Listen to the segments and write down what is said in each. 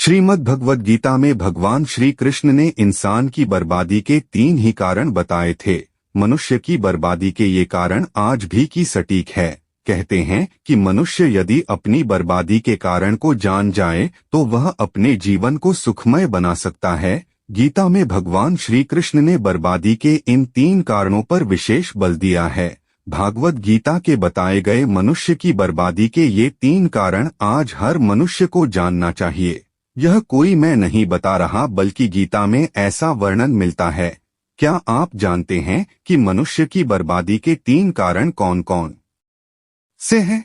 श्रीमद् भगवद गीता में भगवान श्री कृष्ण ने इंसान की बर्बादी के 3 ही कारण बताए थे। मनुष्य की बर्बादी के ये कारण आज भी की सटीक है। कहते हैं कि मनुष्य यदि अपनी बर्बादी के कारण को जान जाए तो वह अपने जीवन को सुखमय बना सकता है। गीता में भगवान श्री कृष्ण ने बर्बादी के इन 3 कारणों पर विशेष बल दिया है। भागवत गीता के बताए गए मनुष्य की बर्बादी के ये 3 कारण आज हर मनुष्य को जानना चाहिए। यह कोई मैं नहीं बता रहा बल्कि गीता में ऐसा वर्णन मिलता है। क्या आप जानते हैं कि मनुष्य की बर्बादी के 3 कारण कौन कौन से हैं?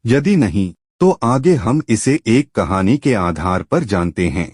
यदि नहीं तो आगे हम इसे एक कहानी के आधार पर जानते हैं।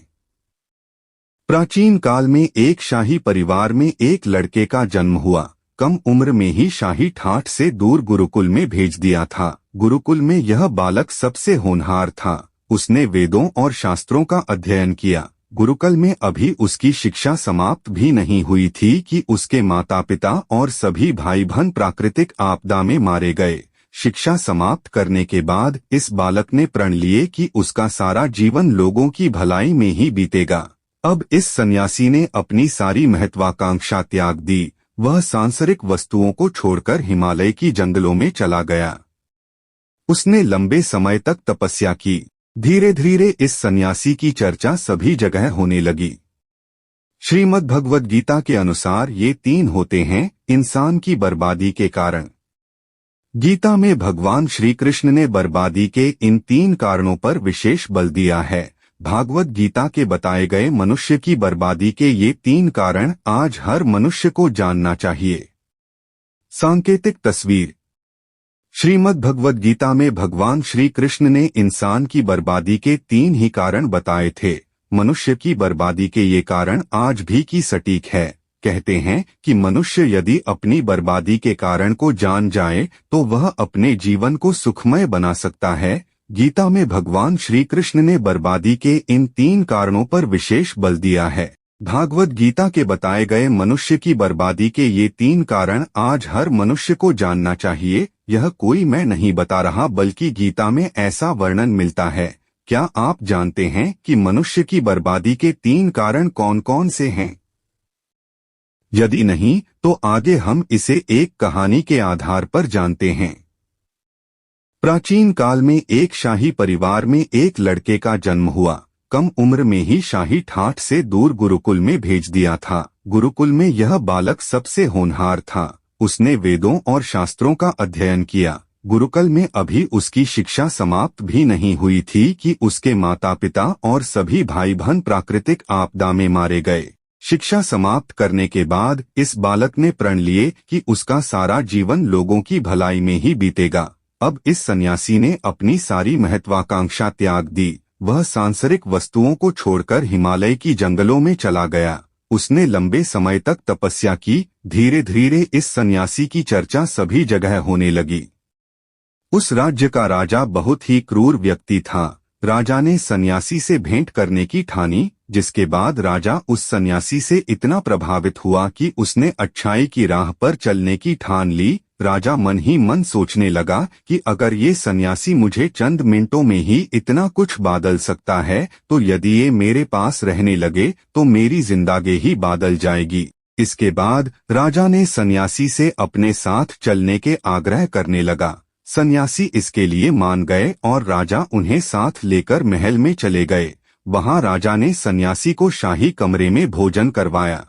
प्राचीन काल में एक शाही परिवार में एक लड़के का जन्म हुआ। कम उम्र में ही शाही ठाठ से दूर गुरुकुल में भेज दिया था। गुरुकुल में यह बालक सबसे होनहार था। उसने वेदों और शास्त्रों का अध्ययन किया। गुरुकुल में अभी उसकी शिक्षा समाप्त भी नहीं हुई थी कि उसके माता पिता और सभी भाई बहन प्राकृतिक आपदा में मारे गए। शिक्षा समाप्त करने के बाद इस बालक ने प्रण लिए कि उसका सारा जीवन लोगों की भलाई में ही बीतेगा। अब इस सन्यासी ने अपनी सारी महत्वाकांक्षा त्याग दी। वह सांसारिक वस्तुओं को छोड़कर हिमालय की जंगलों में चला गया। उसने लंबे समय तक तपस्या की। धीरे धीरे इस सन्यासी की चर्चा सभी जगह होने लगी। श्रीमद् भगवद गीता के अनुसार ये 3 होते हैं इंसान की बर्बादी के कारण। गीता में भगवान श्री कृष्ण ने बर्बादी के इन 3 कारणों पर विशेष बल दिया है। भागवत गीता के बताए गए मनुष्य की बर्बादी के ये 3 कारण आज हर मनुष्य को जानना चाहिए। सांकेतिक तस्वीर। श्रीमद् भगवद गीता में भगवान श्री कृष्ण ने इंसान की बर्बादी के 3 ही कारण बताए थे। मनुष्य की बर्बादी के ये कारण आज भी की सटीक है। कहते हैं कि मनुष्य यदि अपनी बर्बादी के कारण को जान जाए तो वह अपने जीवन को सुखमय बना सकता है। गीता में भगवान श्री कृष्ण ने बर्बादी के इन 3 कारणों पर विशेष बल दिया है। भागवत गीता के बताए गए मनुष्य की बर्बादी के ये 3 कारण आज हर मनुष्य को जानना चाहिए। यह कोई मैं नहीं बता रहा बल्कि गीता में ऐसा वर्णन मिलता है। क्या आप जानते हैं कि मनुष्य की बर्बादी के 3 कारण कौन कौन से हैं? यदि नहीं तो आगे हम इसे एक कहानी के आधार पर जानते हैं। प्राचीन काल में एक शाही परिवार में एक लड़के का जन्म हुआ। कम उम्र में ही शाही ठाठ से दूर गुरुकुल में भेज दिया था। गुरुकुल में यह बालक सबसे होनहार था। उसने वेदों और शास्त्रों का अध्ययन किया। गुरुकुल में अभी उसकी शिक्षा समाप्त भी नहीं हुई थी कि उसके माता पिता और सभी भाई बहन प्राकृतिक आपदा में मारे गए। शिक्षा समाप्त करने के बाद इस बालक ने प्रण लिए कि उसका सारा जीवन लोगों की भलाई में ही बीतेगा। अब इस सन्यासी ने अपनी सारी महत्वाकांक्षा त्याग दी। वह सांसारिक वस्तुओं को छोड़कर हिमालय की जंगलों में चला गया। उसने लंबे समय तक तपस्या की। धीरे धीरे इस सन्यासी की चर्चा सभी जगह होने लगी। उस राज्य का राजा बहुत ही क्रूर व्यक्ति था। राजा ने सन्यासी से भेंट करने की ठानी, जिसके बाद राजा उस सन्यासी से इतना प्रभावित हुआ कि उसने अच्छाई की राह पर चलने की ठान ली। राजा मन ही मन सोचने लगा कि अगर ये सन्यासी मुझे चंद मिनटों में ही इतना कुछ बदल सकता है तो यदि ये मेरे पास रहने लगे तो मेरी जिंदगी ही बदल जाएगी। इसके बाद राजा ने सन्यासी से अपने साथ चलने के आग्रह करने लगा। सन्यासी इसके लिए मान गए और राजा उन्हें साथ लेकर महल में चले गए। वहां राजा ने सन्यासी को शाही कमरे में भोजन करवाया।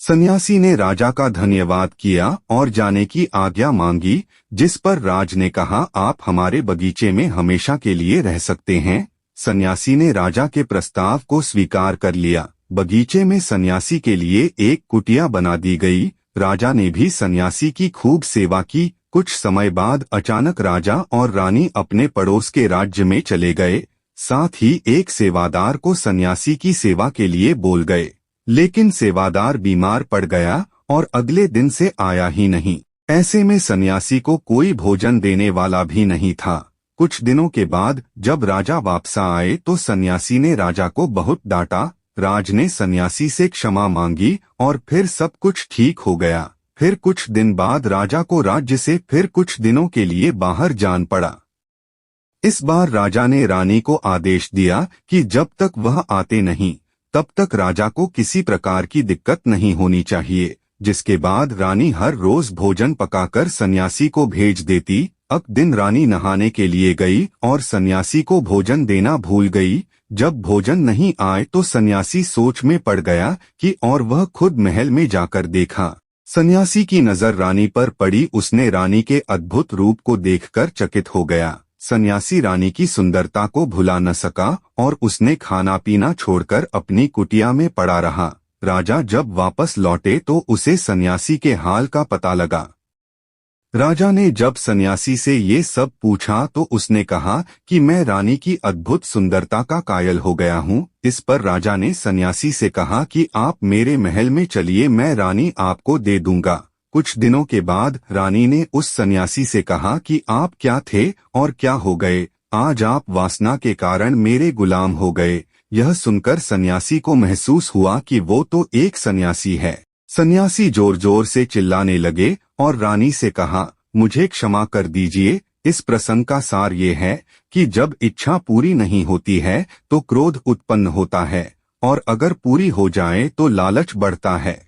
सन्यासी ने राजा का धन्यवाद किया और जाने की आज्ञा मांगी, जिस पर राज ने कहा, आप हमारे बगीचे में हमेशा के लिए रह सकते हैं। सन्यासी ने राजा के प्रस्ताव को स्वीकार कर लिया। बगीचे में सन्यासी के लिए एक कुटिया बना दी गई। राजा ने भी सन्यासी की खूब सेवा की। कुछ समय बाद अचानक राजा और रानी अपने पड़ोस के राज्य में चले गए। साथ ही एक सेवादार को सन्यासी की सेवा के लिए बोल गए, लेकिन सेवादार बीमार पड़ गया और अगले दिन से आया ही नहीं। ऐसे में सन्यासी को कोई भोजन देने वाला भी नहीं था। कुछ दिनों के बाद जब राजा वापस आए तो सन्यासी ने राजा को बहुत डांटा। राज ने सन्यासी से क्षमा मांगी और फिर सब कुछ ठीक हो गया। फिर कुछ दिन बाद राजा को राज्य से फिर कुछ दिनों के लिए बाहर जान पड़ा। इस बार राजा ने रानी को आदेश दिया कि जब तक वह आते नहीं तब तक राजा को किसी प्रकार की दिक्कत नहीं होनी चाहिए, जिसके बाद रानी हर रोज भोजन पकाकर सन्यासी को भेज देती। एक दिन रानी नहाने के लिए गई और सन्यासी को भोजन देना भूल गई। जब भोजन नहीं आए तो सन्यासी सोच में पड़ गया कि और वह खुद महल में जाकर देखा। सन्यासी की नजर रानी पर पड़ी। उसने रानी के अद्भुत रूप को देखकर चकित हो गया। सन्यासी रानी की सुंदरता को भुला न सका और उसने खाना पीना छोड़कर अपनी कुटिया में पड़ा रहा। राजा जब वापस लौटे तो उसे सन्यासी के हाल का पता लगा। राजा ने जब सन्यासी से ये सब पूछा तो उसने कहा कि मैं रानी की अद्भुत सुंदरता का कायल हो गया हूँ। इस पर राजा ने सन्यासी से कहा कि आप मेरे महल में चलिए, मैं रानी आपको दे दूंगा। कुछ दिनों के बाद रानी ने उस सन्यासी से कहा कि आप क्या थे और क्या हो गए, आज आप वासना के कारण मेरे गुलाम हो गए। यह सुनकर सन्यासी को महसूस हुआ कि वो तो एक सन्यासी है। सन्यासी जोर जोर से चिल्लाने लगे और रानी से कहा, मुझे क्षमा कर दीजिए। इस प्रसंग का सार ये है कि जब इच्छा पूरी नहीं होती है तो क्रोध उत्पन्न होता है और अगर पूरी हो जाए तो लालच बढ़ता है।